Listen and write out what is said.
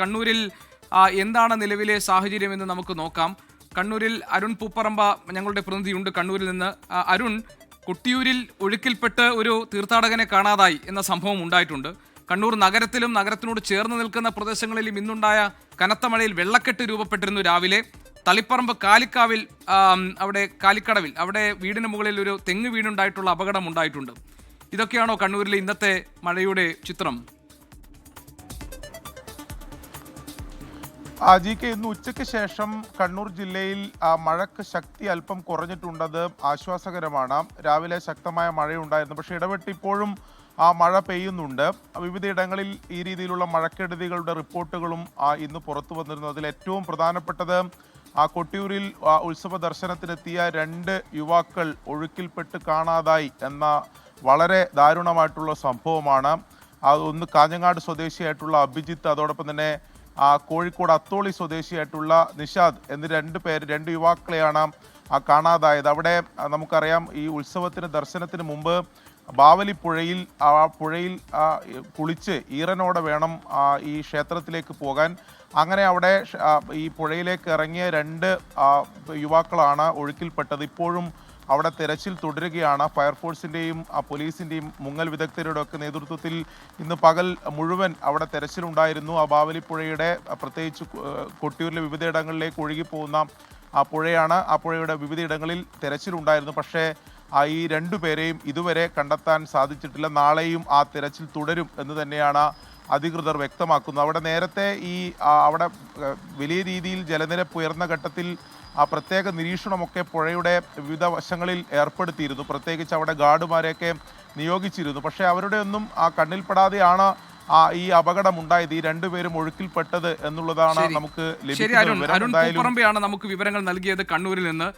കണ്ണൂരിൽ എന്താണ് നിലവിലെ സാഹചര്യം എന്ന് നമുക്ക് നോക്കാം. കണ്ണൂരിൽ അരുൺ പൂപ്പറമ്പ ഞങ്ങളുടെ പ്രതിനിധിയുണ്ട് കണ്ണൂരിൽ നിന്ന്. അരുൺ, കൊട്ടിയൂരിൽ ഒഴുക്കിൽപ്പെട്ട് ഒരു തീർത്ഥാടകനെ കാണാതായി എന്ന സംഭവം ഉണ്ടായിട്ടുണ്ട്. കണ്ണൂർ നഗരത്തിലും നഗരത്തിനോട് ചേർന്ന് നിൽക്കുന്ന പ്രദേശങ്ങളിലും ഇന്നുണ്ടായ കനത്ത മഴയിൽ വെള്ളക്കെട്ട് രൂപപ്പെട്ടിരുന്നു. രാവിലെ തളിപ്പറമ്പ് കാലിക്കാവിൽ അവിടെ കാലിക്കടവിൽ അവിടെ വീടിന് മുകളിൽ ഒരു തെങ്ങ് വീടുണ്ടായിട്ടുള്ള അപകടം ഉണ്ടായിട്ടുണ്ട്. ഇതൊക്കെയാണോ കണ്ണൂരിലെ ഇന്നത്തെ മഴയുടെ ചിത്രം? ജി കെ, ഇന്ന് ഉച്ചയ്ക്ക് ശേഷം കണ്ണൂർ ജില്ലയിൽ മഴയ്ക്ക് ശക്തി അല്പം കുറഞ്ഞിട്ടുണ്ടത് ആശ്വാസകരമാണ്. രാവിലെ ശക്തമായ മഴയുണ്ടായിരുന്നു, പക്ഷേ ഇടവിട്ട് ഇപ്പോഴും മഴ പെയ്യുന്നുണ്ട്. വിവിധയിടങ്ങളിൽ ഈ രീതിയിലുള്ള മഴക്കെടുതികളുടെ റിപ്പോർട്ടുകളും ഇന്ന് പുറത്തു വന്നിരുന്നു. അതിൽ ഏറ്റവും പ്രധാനപ്പെട്ടത് കൊട്ടിയൂരിൽ ഉത്സവ ദർശനത്തിനെത്തിയ 2 യുവാക്കൾ ഒഴുക്കിൽപ്പെട്ട് കാണാതായി എന്ന വളരെ ദാരുണമായിട്ടുള്ള സംഭവമാണ്. ഒന്ന് കാഞ്ഞങ്ങാട് സ്വദേശിയായിട്ടുള്ള അഭിജിത്ത്, അതോടൊപ്പം തന്നെ കോഴിക്കോട് അത്തോളി സ്വദേശിയായിട്ടുള്ള നിഷാദ് എന്നീ 2 യുവാക്കളെയാണ് കാണാതായത്. അവിടെ നമുക്കറിയാം, ഈ ഉത്സവത്തിന് ദർശനത്തിന് മുമ്പ് ബാവലിപ്പുഴയിൽ പുഴയിൽ കുളിച്ച് ഈറനോടെ വേണം ഈ ക്ഷേത്രത്തിലേക്ക് പോകാൻ. അങ്ങനെ അവിടെ ഈ പുഴയിലേക്ക് ഇറങ്ങിയ 2 യുവാക്കളാണ് ഒഴുക്കിൽപ്പെട്ടത്. ഇപ്പോഴും അവിടെ തെരച്ചിൽ തുടരുകയാണ്. ഫയർഫോഴ്സിൻ്റെയും പോലീസിൻ്റെയും മുങ്ങൽ വിദഗ്ധരുടെ ഒക്കെ നേതൃത്വത്തിൽ ഇന്ന് പകൽ മുഴുവൻ അവിടെ തെരച്ചിലുണ്ടായിരുന്നു. ആ ബാവലിപ്പുഴയുടെ പ്രത്യേകിച്ച് കൊട്ടിയൂരിലെ വിവിധയിടങ്ങളിലേക്ക് ഒഴുകിപ്പോകുന്ന പുഴയാണ്. ആ പുഴയുടെ വിവിധയിടങ്ങളിൽ തെരച്ചിലുണ്ടായിരുന്നു. പക്ഷേ ഈ 2 പേരെയും ഇതുവരെ കണ്ടെത്താൻ സാധിച്ചിട്ടില്ല. നാളെയും ആ തെരച്ചിൽ തുടരും എന്ന് തന്നെയാണ് അധികൃതർ വ്യക്തമാക്കുന്നത്. അവിടെ നേരത്തെ അവിടെ വലിയ രീതിയിൽ ജലനിരപ്പ് ഉയർന്ന ഘട്ടത്തിൽ പ്രത്യേക നിരീക്ഷണമൊക്കെ പുഴയുടെ വിവിധ വശങ്ങളിൽ ഏർപ്പെടുത്തിയിരുന്നു. പ്രത്യേകിച്ച് അവിടെ ഗാർഡുമാരെയൊക്കെ നിയോഗിച്ചിരുന്നു. പക്ഷേ അവരുടെ ഒന്നും കണ്ണിൽപ്പെടാതെയാണ് ഈ അപകടം ഉണ്ടായത്. ഈ 2 പേരും ഒഴുക്കിൽപ്പെട്ടത് എന്നുള്ളതാണ് നമുക്ക് ലഭിക്കുന്ന വിവരം. നമുക്ക് വിവരങ്ങൾ നൽകിയത് കണ്ണൂരിൽ നിന്ന്.